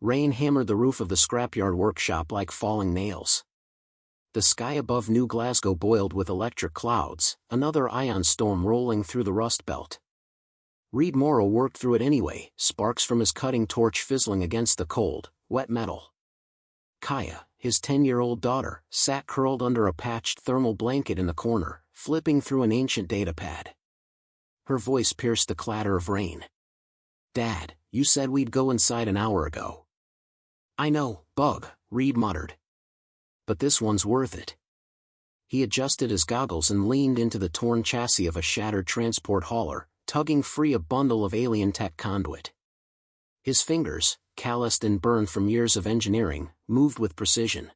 Rain hammered the roof of the scrapyard workshop like falling nails. The sky above New Glasgow boiled with electric clouds, another ion storm rolling through the Rust Belt. Reed Morrow worked through it anyway, sparks from his cutting torch fizzling against the cold, wet metal. Kaya, his 10-year-old daughter, sat curled under a patched thermal blanket in the corner, flipping through an ancient datapad. Her voice pierced the clatter of rain. "Dad, you said we'd go inside an hour ago." "I know, Bug," Reed muttered. "But this one's worth it." He adjusted his goggles and leaned into the torn chassis of a shattered transport hauler, tugging free a bundle of alien tech conduit. His fingers, calloused and burned from years of engineering, moved with precision.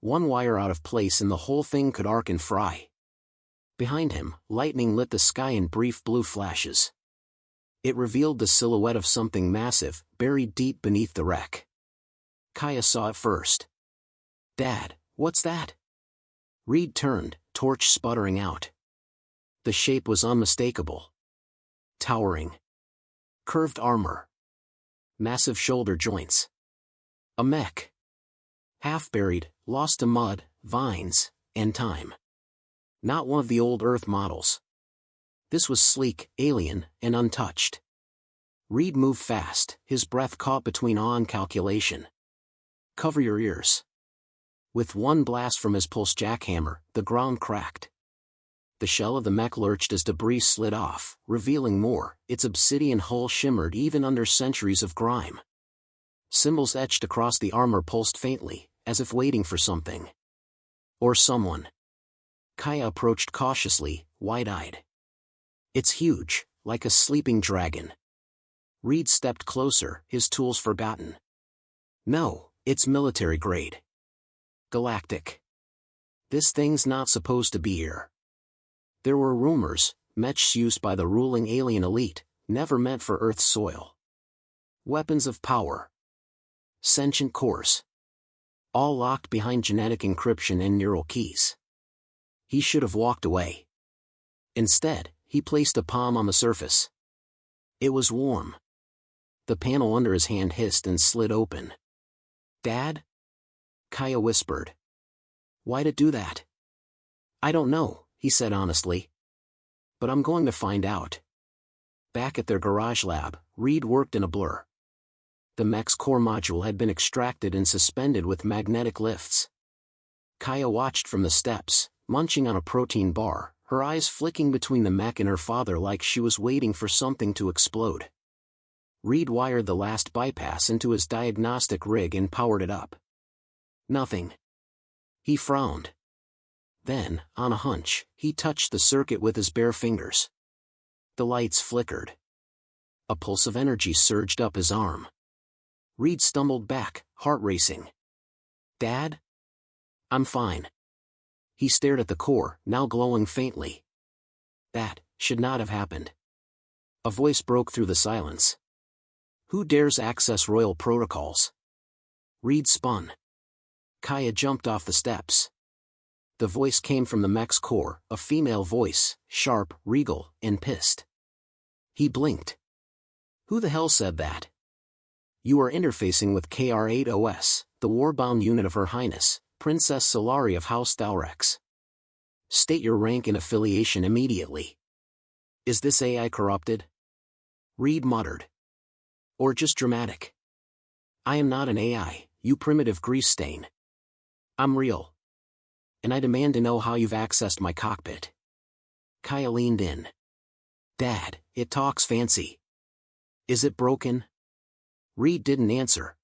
One wire out of place and the whole thing could arc and fry. Behind him, lightning lit the sky in brief blue flashes. It revealed the silhouette of something massive, buried deep beneath the wreck. Kaya saw it first. "Dad, what's that?" Reed turned, torch sputtering out. The shape was unmistakable. Towering. Curved armor. Massive shoulder joints. A mech. Half buried, lost to mud, vines, and time. Not one of the old Earth models. This was sleek, alien, and untouched. Reed moved fast, his breath caught between awe and calculation. "Cover your ears." With one blast from his pulse jackhammer, the ground cracked. The shell of the mech lurched as debris slid off, revealing more. Its obsidian hull shimmered even under centuries of grime. Symbols etched across the armor pulsed faintly, as if waiting for something. Or someone. Kaya approached cautiously, wide-eyed. "It's huge, like a sleeping dragon." Reed stepped closer, his tools forgotten. "No, it's military grade. Galactic. This thing's not supposed to be here." There were rumors, Mech's used by the ruling alien elite, never meant for Earth's soil. Weapons of power. Sentient cores. All locked behind genetic encryption and neural keys. He should have walked away. Instead, he placed a palm on the surface. It was warm. The panel under his hand hissed and slid open. "Dad?" Kaya whispered. "Why'd it do that?" "I don't know," he said honestly. "But I'm going to find out." Back at their garage lab, Reed worked in a blur. The mech's core module had been extracted and suspended with magnetic lifts. Kaya watched from the steps, munching on a protein bar, her eyes flicking between the mech and her father like she was waiting for something to explode. Reed wired the last bypass into his diagnostic rig and powered it up. Nothing. He frowned. Then, on a hunch, he touched the circuit with his bare fingers. The lights flickered. A pulse of energy surged up his arm. Reed stumbled back, heart racing. "Dad?" "I'm fine." He stared at the core, now glowing faintly. "That should not have happened." A voice broke through the silence. "Who dares access royal protocols?" Reed spun. Kaya jumped off the steps. The voice came from the mech's core, a female voice, sharp, regal, and pissed. He blinked. "Who the hell said that?" "You are interfacing with KR-8OS, the war-bound unit of Her Highness, Princess Solari of House Thalrex. State your rank and affiliation immediately." "Is this AI corrupted?" Reed muttered. "Or just dramatic?" "I am not an AI, you primitive grease stain. I'm real. And I demand to know how you've accessed my cockpit." Kaya leaned in. "Dad, it talks fancy. Is it broken?" Reed didn't answer.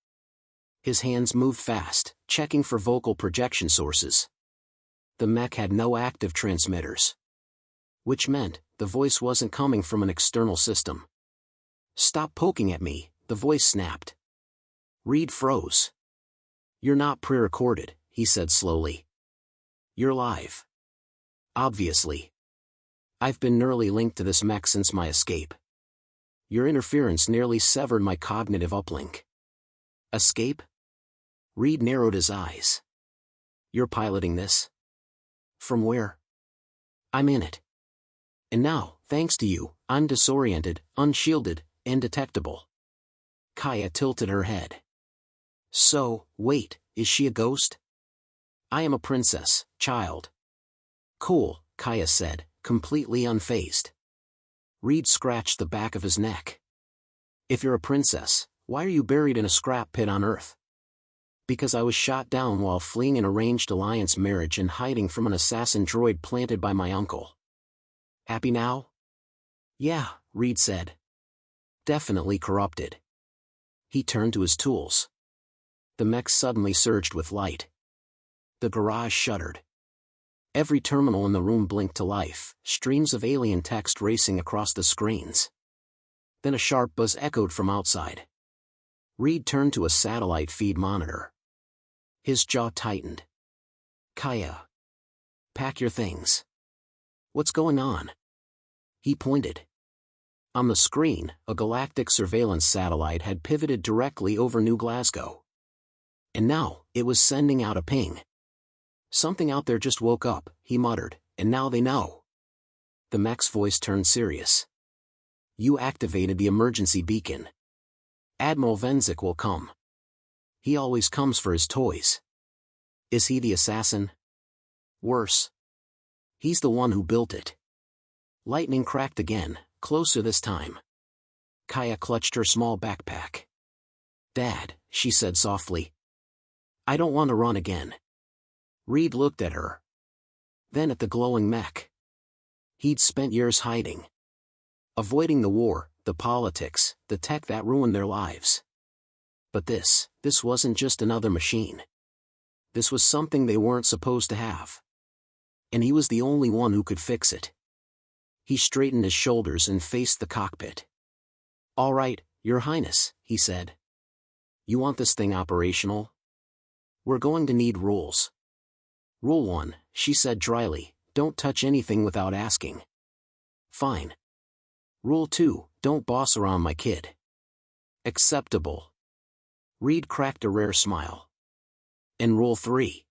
His hands moved fast, checking for vocal projection sources. The mech had no active transmitters. Which meant, the voice wasn't coming from an external system. "Stop poking at me," the voice snapped. Reed froze. "You're not pre-recorded," he said slowly. "You're live. Obviously. I've been neurally linked to this mech since my escape. Your interference nearly severed my cognitive uplink." "Escape?" Reed narrowed his eyes. "You're piloting this?" "From where?" "I'm in it. And now, thanks to you, I'm disoriented, unshielded, and detectable." Kaya tilted her head. So, wait, is she a ghost? I am a princess, child. Cool, Kaya said, completely unfazed. Reed scratched the back of his neck. If you're a princess, why are you buried in a scrap pit on Earth? Because I was shot down while fleeing an arranged alliance marriage and hiding from an assassin droid planted by my uncle. Happy now? Yeah, Reed said. Definitely corrupted. He turned to his tools. The mech suddenly surged with light. The garage shuddered. Every terminal in the room blinked to life, streams of alien text racing across the screens. Then a sharp buzz echoed from outside. Reed turned to a satellite feed monitor. His jaw tightened. Kaya. Pack your things. What's going on? He pointed. On the screen, a Galactic surveillance satellite had pivoted directly over New Glasgow. And now, it was sending out a ping. Something out there just woke up, he muttered, and now they know. The mech's voice turned serious. You activated the emergency beacon. Admiral Venzik will come. He always comes for his toys. Is he the assassin? Worse. He's the one who built it. Lightning cracked again, closer this time. Kaya clutched her small backpack. Dad, she said softly. I don't want to run again. Reed looked at her. Then at the glowing mech. He'd spent years hiding. Avoiding the war, the politics, the tech that ruined their lives. But this wasn't just another machine. This was something they weren't supposed to have. And he was the only one who could fix it. He straightened his shoulders and faced the cockpit. All right, Your Highness, he said. You want this thing operational? We're going to need rules. Rule 1, she said dryly, don't touch anything without asking. Fine. Rule 2, don't boss around my kid. Acceptable. Reed cracked a rare smile. And Rule 3.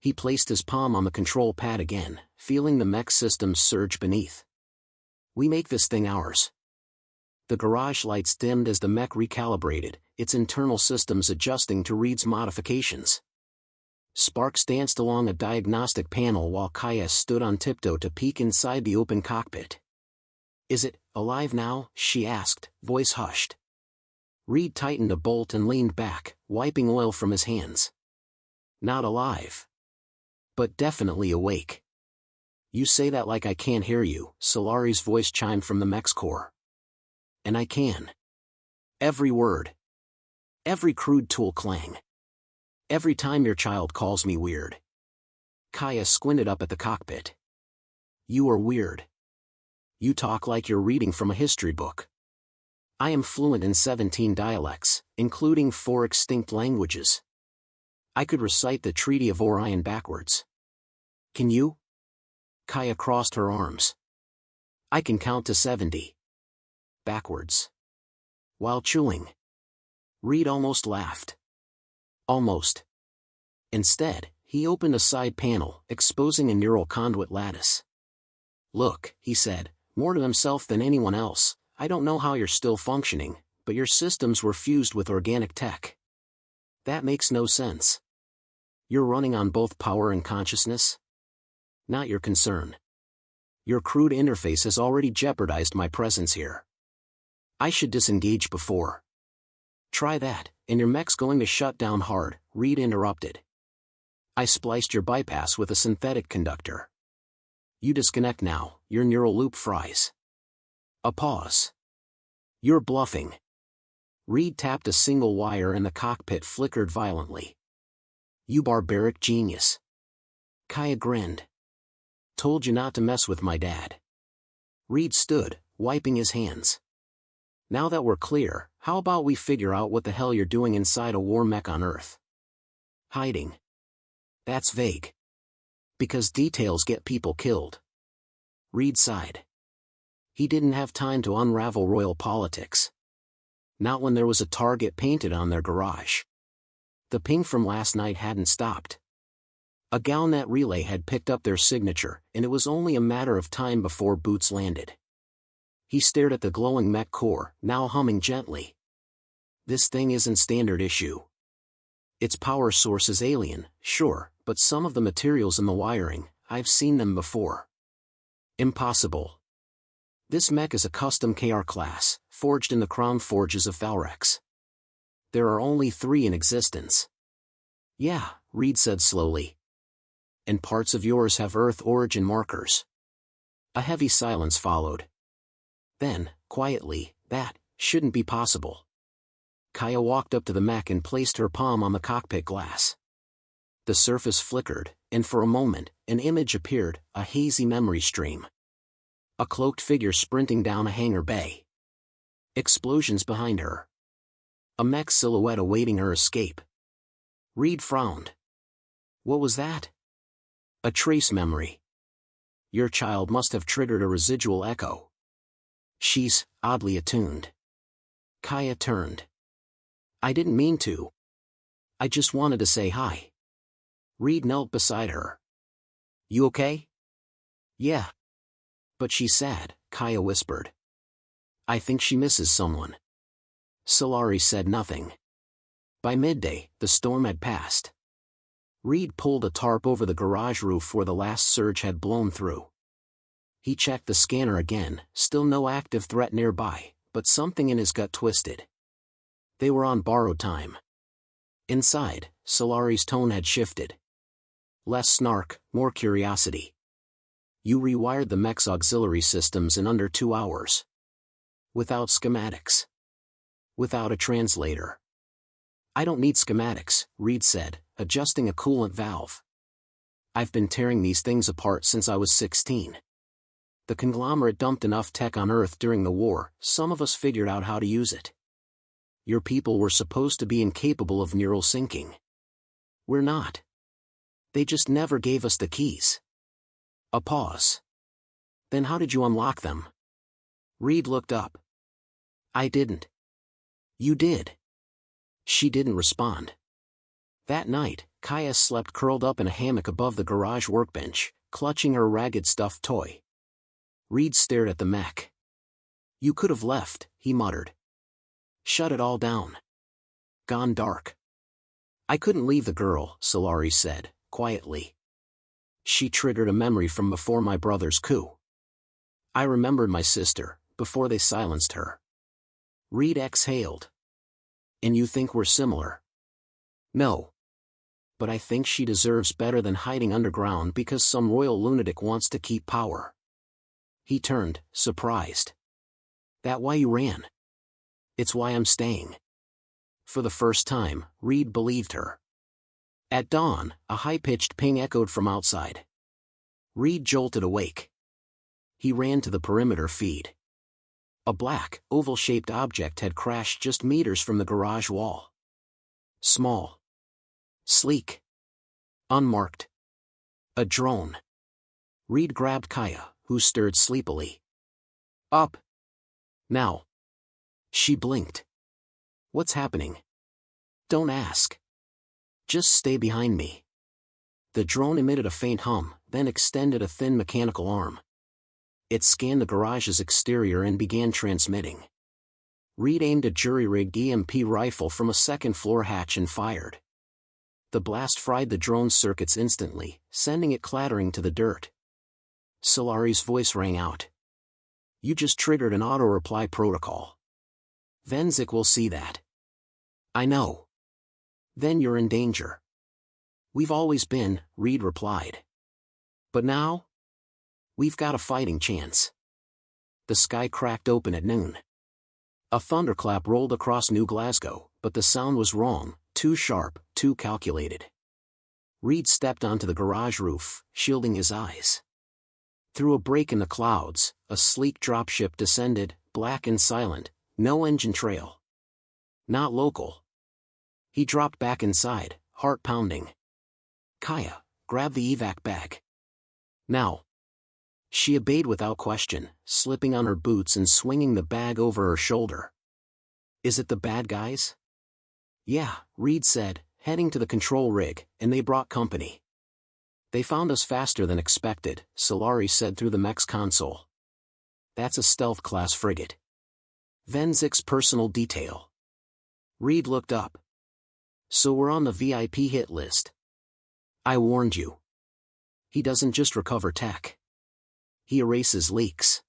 He placed his palm on the control pad again, feeling the mech systems surge beneath. We make this thing ours. The garage lights dimmed as the mech recalibrated, its internal systems adjusting to Reed's modifications. Sparks danced along a diagnostic panel while Kaya stood on tiptoe to peek inside the open cockpit. Is it alive now? She asked, voice hushed. Reed tightened a bolt and leaned back, wiping oil from his hands. Not alive. But definitely awake. You say that like I can't hear you, Solari's voice chimed from the mech's core. And I can. Every word. Every crude tool clang. Every time your child calls me weird. Kaya squinted up at the cockpit. You are weird. You talk like you're reading from a history book. I am fluent in 17 dialects, including 4 extinct languages. I could recite the Treaty of Orion backwards. Can you? Kaya crossed her arms. I can count to 70. Backwards. While chewing. Reed almost laughed. Almost. Instead, he opened a side panel, exposing a neural conduit lattice. Look, he said, more to himself than anyone else, I don't know how you're still functioning, but your systems were fused with organic tech. That makes no sense. You're running on both power and consciousness? Not your concern. Your crude interface has already jeopardized my presence here. I should disengage before. Try that, and your mech's going to shut down hard, Reed interrupted. I spliced your bypass with a synthetic conductor. You disconnect now, your neural loop fries. A pause. You're bluffing. Reed tapped a single wire and the cockpit flickered violently. You barbaric genius. Kaya grinned. Told you not to mess with my dad. Reed stood, wiping his hands. Now that we're clear, how about we figure out what the hell you're doing inside a war mech on Earth? Hiding. That's vague. Because details get people killed. Reed sighed. He didn't have time to unravel royal politics. Not when there was a target painted on their garage. The ping from last night hadn't stopped. A Galnet relay had picked up their signature, and it was only a matter of time before boots landed. He stared at the glowing mech core, now humming gently. This thing isn't standard issue. Its power source is alien, sure, but some of the materials in the wiring, I've seen them before. Impossible. This mech is a custom KR class, forged in the crown forges of Valrex. There are only 3 in existence. Yeah, Reed said slowly. And parts of yours have Earth origin markers. A heavy silence followed. Then, quietly, that shouldn't be possible. Kaya walked up to the mech and placed her palm on the cockpit glass. The surface flickered, and for a moment, an image appeared, a hazy memory stream. A cloaked figure sprinting down a hangar bay. Explosions behind her. A mech silhouette awaiting her escape. Reed frowned. What was that? A trace memory. Your child must have triggered a residual echo. She's oddly attuned. Kaya turned. I didn't mean to. I just wanted to say hi. Reed knelt beside her. You okay? Yeah. But she's sad, Kaya whispered. I think she misses someone. Solari said nothing. By midday, the storm had passed. Reed pulled a tarp over the garage roof where the last surge had blown through. He checked the scanner again, still no active threat nearby, but something in his gut twisted. They were on borrowed time. Inside, Solari's tone had shifted. Less snark, more curiosity. You rewired the mech's auxiliary systems in under 2 hours. Without schematics. Without a translator. I don't need schematics, Reed said, adjusting a coolant valve. I've been tearing these things apart since I was 16. The conglomerate dumped enough tech on Earth during the war, some of us figured out how to use it. Your people were supposed to be incapable of neural syncing. We're not. They just never gave us the keys. A pause. Then how did you unlock them? Reed looked up. I didn't. You did. She didn't respond. That night, Kaya slept curled up in a hammock above the garage workbench, clutching her ragged stuffed toy. Reed stared at the mech. You could have left, he muttered. Shut it all down. Gone dark. I couldn't leave the girl, Solari said, quietly. She triggered a memory from before my brother's coup. I remembered my sister, before they silenced her. Reed exhaled. And you think we're similar? No. But I think she deserves better than hiding underground because some royal lunatic wants to keep power. He turned, surprised. That why you ran? It's why I'm staying. For the first time, Reed believed her. At dawn, a high-pitched ping echoed from outside. Reed jolted awake. He ran to the perimeter feed. A black, oval-shaped object had crashed just meters from the garage wall. Small. Sleek. Unmarked. A drone. Reed grabbed Kaya, who stirred sleepily. Up. Now. She blinked. What's happening? Don't ask. Just stay behind me. The drone emitted a faint hum, then extended a thin mechanical arm. It scanned the garage's exterior and began transmitting. Reed aimed a jury-rigged EMP rifle from a second-floor hatch and fired. The blast fried the drone's circuits instantly, sending it clattering to the dirt. Solari's voice rang out. You just triggered an auto-reply protocol. Venzik will see that. I know. Then you're in danger. We've always been, Reed replied. But now? We've got a fighting chance. The sky cracked open at noon. A thunderclap rolled across New Glasgow, but the sound was wrong, too sharp, too calculated. Reed stepped onto the garage roof, shielding his eyes. Through a break in the clouds, a sleek dropship descended, black and silent, no engine trail. Not local. He dropped back inside, heart pounding. Kaya, grab the evac bag. Now. She obeyed without question, slipping on her boots and swinging the bag over her shoulder. Is it the bad guys? Yeah, Reed said, heading to the control rig, and they brought company. They found us faster than expected, Solari said through the mech's console. That's a stealth-class frigate. Venzik's personal detail. Reed looked up. So we're on the VIP hit list. I warned you. He doesn't just recover tech. He erases leaks.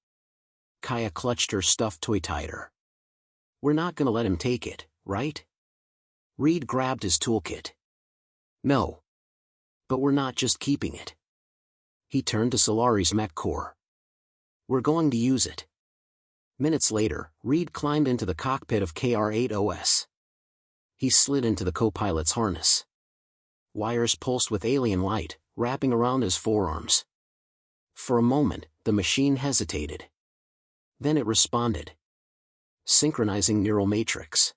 Kaya clutched her stuffed toy tighter. We're not gonna let him take it, right? Reed grabbed his toolkit. No. But we're not just keeping it. He turned to Solari's mech core. We're going to use it. Minutes later, Reed climbed into the cockpit of KR-8OS. He slid into the co-pilot's harness. Wires pulsed with alien light, wrapping around his forearms. For a moment, the machine hesitated. Then it responded. Synchronizing neural matrix.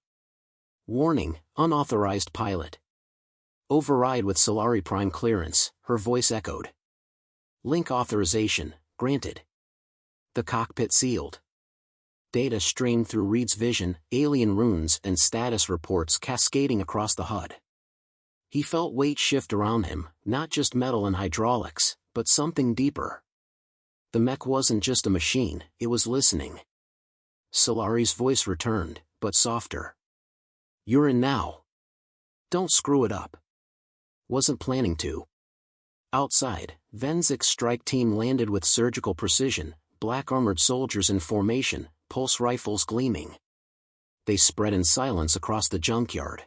Warning, unauthorized pilot. Override with Solari Prime clearance, her voice echoed. Link authorization, granted. The cockpit sealed. Data streamed through Reed's vision, alien runes and status reports cascading across the HUD. He felt weight shift around him, not just metal and hydraulics, but something deeper. The mech wasn't just a machine, it was listening. Solari's voice returned, but softer. You're in now. Don't screw it up. Wasn't planning to. Outside, Venzic's strike team landed with surgical precision, black armored soldiers in formation, pulse rifles gleaming. They spread in silence across the junkyard.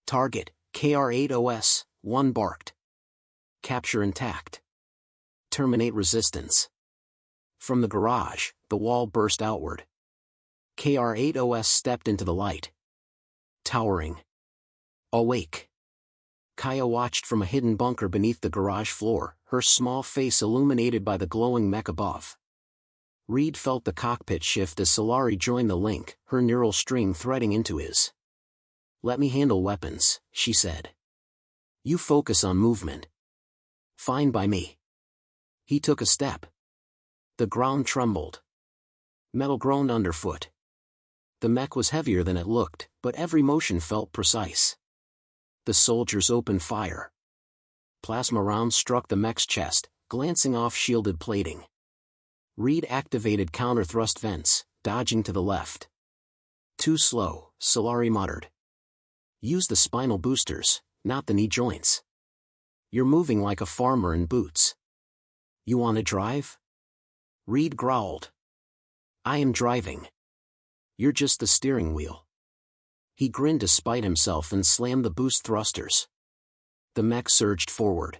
Target, KR-8OS, one barked. Capture intact. Terminate resistance. From the garage, the wall burst outward. KR-8OS stepped into the light. Towering. Awake. Kaya watched from a hidden bunker beneath the garage floor, her small face illuminated by the glowing mech above. Reed felt the cockpit shift as Solari joined the link, her neural string threading into his. Let me handle weapons, she said. You focus on movement. Fine by me. He took a step. The ground trembled. Metal groaned underfoot. The mech was heavier than it looked, but every motion felt precise. The soldiers opened fire. Plasma rounds struck the mech's chest, glancing off shielded plating. Reed activated counter-thrust vents, dodging to the left. Too slow, Solari muttered. Use the spinal boosters, not the knee joints. You're moving like a farmer in boots. You want to drive? Reed growled. I am driving. You're just the steering wheel. He grinned despite himself and slammed the boost thrusters. The mech surged forward.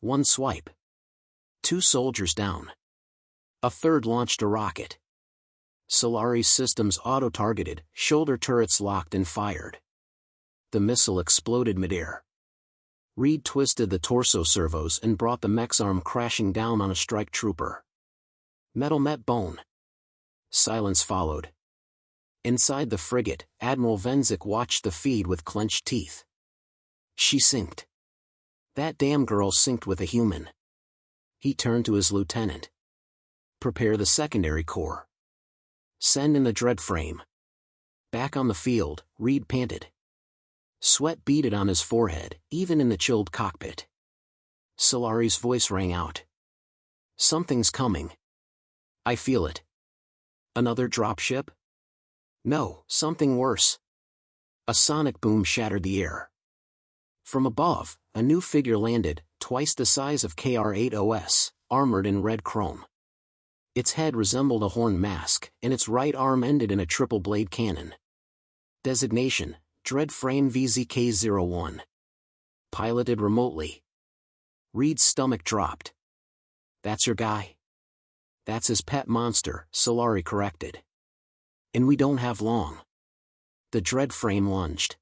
One swipe. 2 soldiers down. A third launched a rocket. Solari's systems auto-targeted, shoulder turrets locked and fired. The missile exploded midair. Reed twisted the torso servos and brought the mech's arm crashing down on a strike trooper. Metal met bone. Silence followed. Inside the frigate, Admiral Venzic watched the feed with clenched teeth. She synced. That damn girl synced with a human. He turned to his lieutenant. Prepare the secondary core. Send in the dread frame. Back on the field, Reed panted. Sweat beaded on his forehead, even in the chilled cockpit. Solari's voice rang out. Something's coming. I feel it. Another dropship? No, something worse. A sonic boom shattered the air. From above, a new figure landed, twice the size of KR-8OS, armored in red chrome. Its head resembled a horn mask, and its right arm ended in a triple-blade cannon. Designation, Dread Frame VZK-01. Piloted remotely. Reed's stomach dropped. That's your guy? That's his pet monster, Solari corrected. And we don't have long. The dread frame lunged.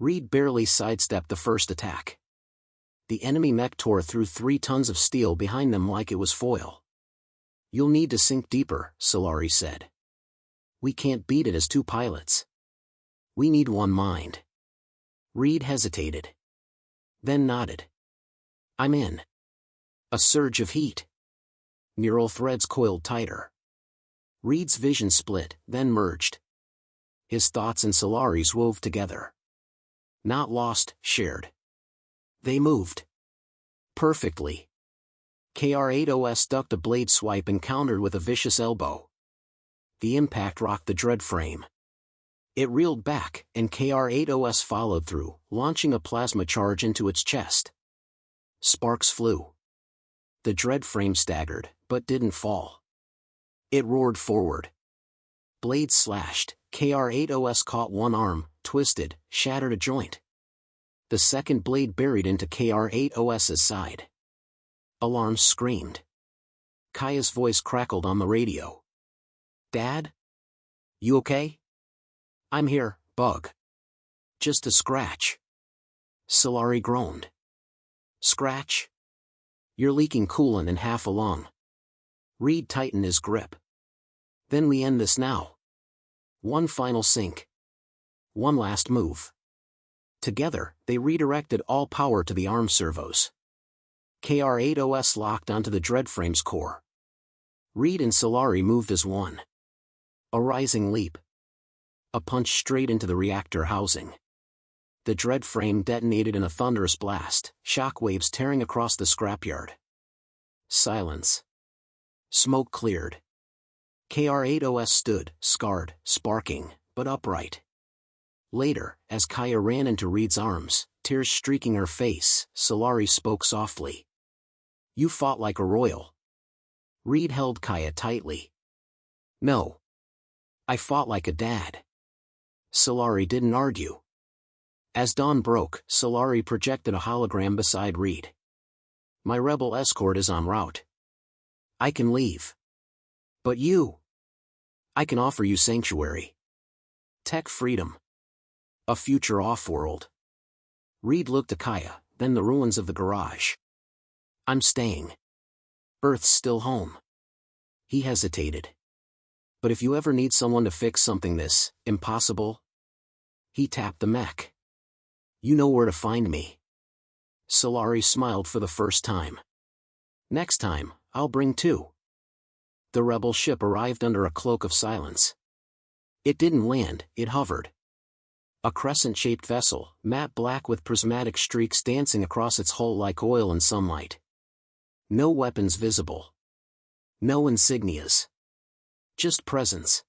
Reed barely sidestepped the first attack. The enemy mech tore through 3 tons of steel behind them like it was foil. You'll need to sink deeper, Solari said. We can't beat it as 2 pilots. We need one mind. Reed hesitated. Then nodded. I'm in. A surge of heat. Neural threads coiled tighter. Reed's vision split, then merged. His thoughts and Solari's wove together. Not lost, shared. They moved. Perfectly. KR-8OS ducked a blade swipe and countered with a vicious elbow. The impact rocked the dread frame. It reeled back, and KR-8OS followed through, launching a plasma charge into its chest. Sparks flew. The dread frame staggered, but didn't fall. It roared forward. Blades slashed, KR-8OS caught one arm, twisted, shattered a joint. The second blade buried into KR-8OS's side. Alarms screamed. Kaya's voice crackled on the radio. "Dad? You okay?" "I'm here, Bug. Just a scratch." Solari groaned. "Scratch? You're leaking coolant in half a lung." Reed tightened his grip. "Then we end this now. One final sink. One last move." Together, they redirected all power to the arm servos. KR-8OS locked onto the Dreadframe's core. Reed and Solari moved as one. A rising leap. A punch straight into the reactor housing. The Dreadframe detonated in a thunderous blast, shockwaves tearing across the scrapyard. Silence. Smoke cleared. KR-8OS stood, scarred, sparking, but upright. Later, as Kaya ran into Reed's arms, tears streaking her face, Solari spoke softly. "You fought like a royal." Reed held Kaya tightly. "No. I fought like a dad." Solari didn't argue. As dawn broke, Solari projected a hologram beside Reed. "My rebel escort is en route. I can leave. But you? I can offer you sanctuary. Tech freedom. A future off-world." Reed looked to Kaya, then the ruins of the garage. "I'm staying. Earth's still home." He hesitated. "But if you ever need someone to fix something this impossible?" He tapped the mech. "You know where to find me." Solari smiled for the first time. "Next time, I'll bring two." The rebel ship arrived under a cloak of silence. It didn't land, it hovered. A crescent-shaped vessel, matte black with prismatic streaks dancing across its hull like oil in sunlight. No weapons visible. No insignias. Just presence.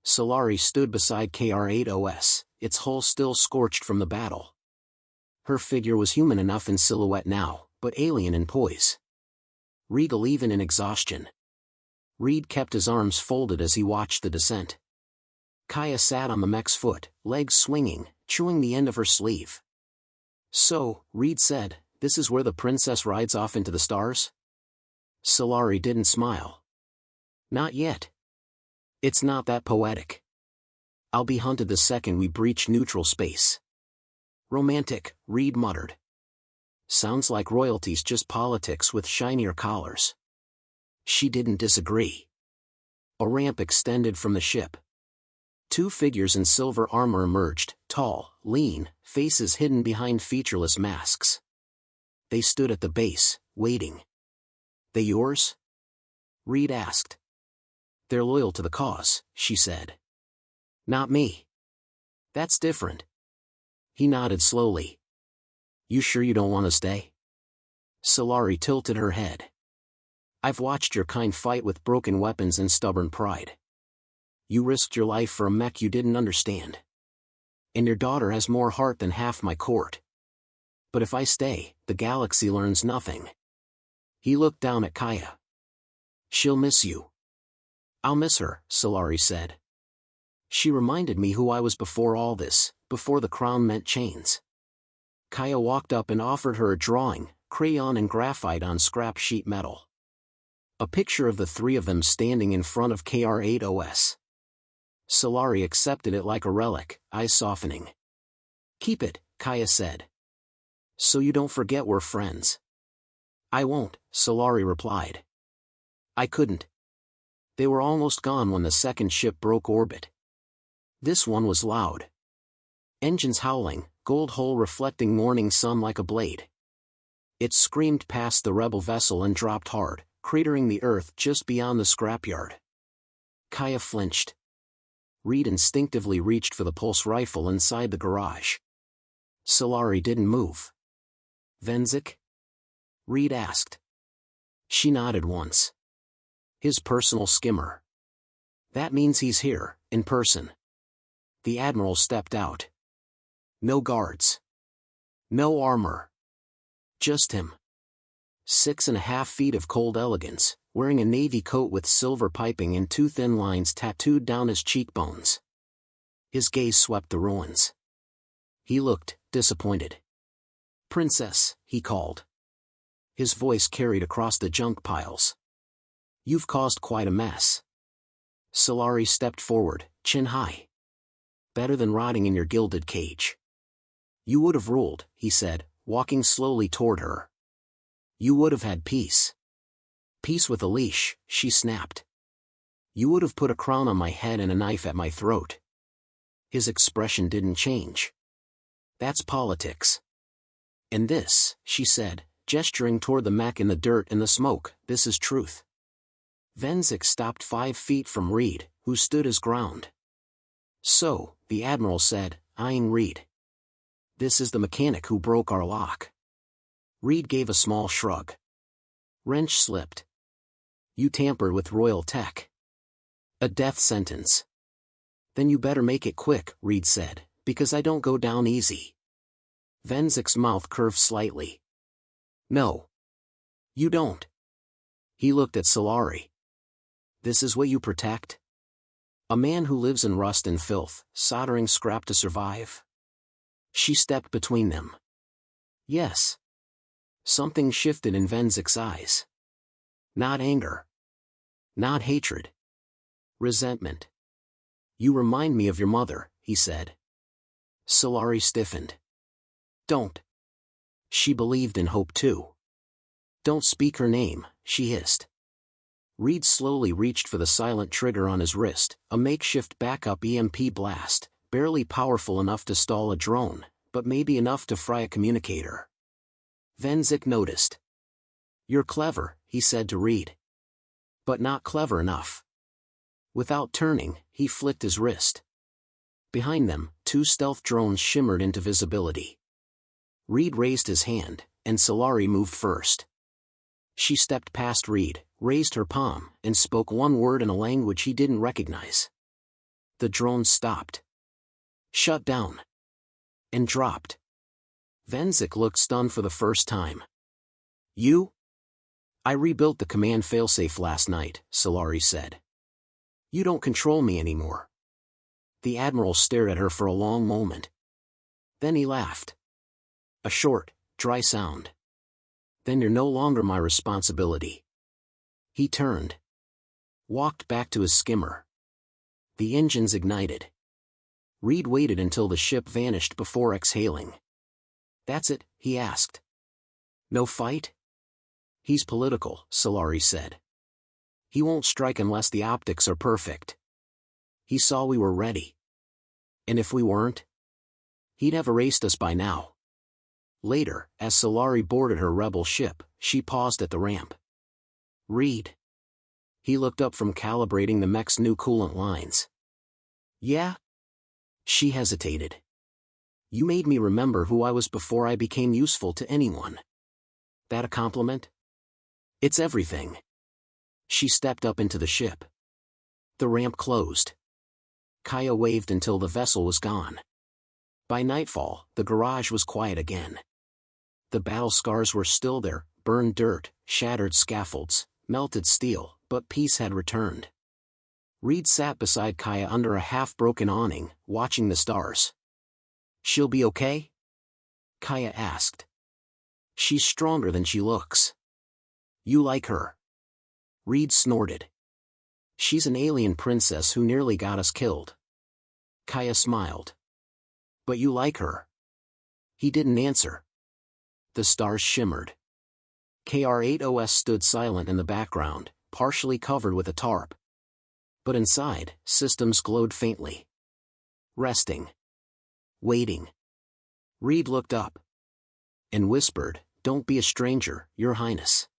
Solari stood beside KR-8OS, its hull still scorched from the battle. Her figure was human enough in silhouette now, but alien in poise. Regal even in exhaustion. Reed kept his arms folded as he watched the descent. Kaya sat on the mech's foot, legs swinging, chewing the end of her sleeve. "So," Reed said, "this is where the princess rides off into the stars?" Solari didn't smile. "Not yet. It's not that poetic. I'll be hunted the second we breach neutral space." "Romantic," Reed muttered. "Sounds like royalty's just politics with shinier collars." She didn't disagree. A ramp extended from the ship. Two figures in silver armor emerged, tall, lean, faces hidden behind featureless masks. They stood at the base, waiting. "They yours?" Reed asked. "They're loyal to the cause," she said. "Not me." "That's different." He nodded slowly. "You sure you don't want to stay?" Solari tilted her head. "I've watched your kind fight with broken weapons and stubborn pride. You risked your life for a mech you didn't understand. And your daughter has more heart than half my court. But if I stay, the galaxy learns nothing." He looked down at Kaya. "She'll miss you." "I'll miss her," Solari said. "She reminded me who I was before all this, before the crown meant chains." Kaya walked up and offered her a drawing, crayon and graphite on scrap sheet metal. A picture of the three of them standing in front of KR-8OS. Solari accepted it like a relic, eyes softening. "Keep it," Kaya said. "So you don't forget we're friends." "I won't," Solari replied. "I couldn't." They were almost gone when the second ship broke orbit. This one was loud. Engines howling, gold hull reflecting morning sun like a blade. It screamed past the rebel vessel and dropped hard, cratering the earth just beyond the scrapyard. Kaya flinched. Reed instinctively reached for the pulse rifle inside the garage. Solari didn't move. "Venzik?" Reed asked. She nodded once. "His personal skimmer. That means he's here, in person." The Admiral stepped out. No guards. No armor. Just him. 6.5 feet of cold elegance, wearing a navy coat with silver piping and 2 thin lines tattooed down his cheekbones. His gaze swept the ruins. He looked disappointed. "Princess," he called. His voice carried across the junk piles. "You've caused quite a mess." Solari stepped forward, chin high. "Better than rotting in your gilded cage." "You would have ruled," he said, walking slowly toward her. "You would have had peace." "Peace with a leash," she snapped. "You would have put a crown on my head and a knife at my throat." His expression didn't change. "That's politics." "And this," she said, gesturing toward the mech in the dirt and the smoke, "this is truth." Venzik stopped 5 feet from Reed, who stood his ground. "So," the Admiral said, eyeing Reed. "This is the mechanic who broke our lock." Reed gave a small shrug. "Wrench slipped. You tampered with royal tech. A death sentence." "Then you better make it quick," Reed said, "because I don't go down easy." Venzik's mouth curved slightly. "No. You don't." He looked at Solari. "This is what you protect? A man who lives in rust and filth, soldering scrap to survive?" She stepped between them. "Yes." Something shifted in Venzik's eyes. Not anger. Not hatred. Resentment. "You remind me of your mother," he said. Solari stiffened. "Don't." She believed in hope too. "Don't speak her name," she hissed. Reed slowly reached for the silent trigger on his wrist, a makeshift backup EMP blast, barely powerful enough to stall a drone, but maybe enough to fry a communicator. Venzik noticed. "You're clever," he said to Reed. "But not clever enough." Without turning, he flicked his wrist. Behind them, 2 stealth drones shimmered into visibility. Reed raised his hand, and Solari moved first. She stepped past Reed, raised her palm, and spoke one word in a language he didn't recognize. The drones stopped. Shut down. And dropped. Venzik looked stunned for the first time. "You?" "I rebuilt the command failsafe last night," Solari said. "You don't control me anymore." The Admiral stared at her for a long moment. Then he laughed. A short, dry sound. "Then you're no longer my responsibility." He turned. Walked back to his skimmer. The engines ignited. Reed waited until the ship vanished before exhaling. "That's it?" he asked. "No fight?" "He's political," Solari said. "He won't strike unless the optics are perfect. He saw we were ready. And if we weren't? He'd have erased us by now." Later, as Solari boarded her rebel ship, she paused at the ramp. "Reed." He looked up from calibrating the mech's new coolant lines. "Yeah?" She hesitated. "You made me remember who I was before I became useful to anyone." "That a compliment?" "It's everything." She stepped up into the ship. The ramp closed. Kaya waved until the vessel was gone. By nightfall, the garage was quiet again. The battle scars were still there, burned dirt, shattered scaffolds, melted steel, but peace had returned. Reed sat beside Kaya under a half-broken awning, watching the stars. "She'll be okay?" Kaya asked. "She's stronger than she looks." "You like her?" Reed snorted. "She's an alien princess who nearly got us killed." Kaya smiled. "But you like her?" He didn't answer. The stars shimmered. KR-8OS stood silent in the background, partially covered with a tarp. But inside, systems glowed faintly. Resting. Waiting. Reed looked up. And whispered, "Don't be a stranger, Your Highness."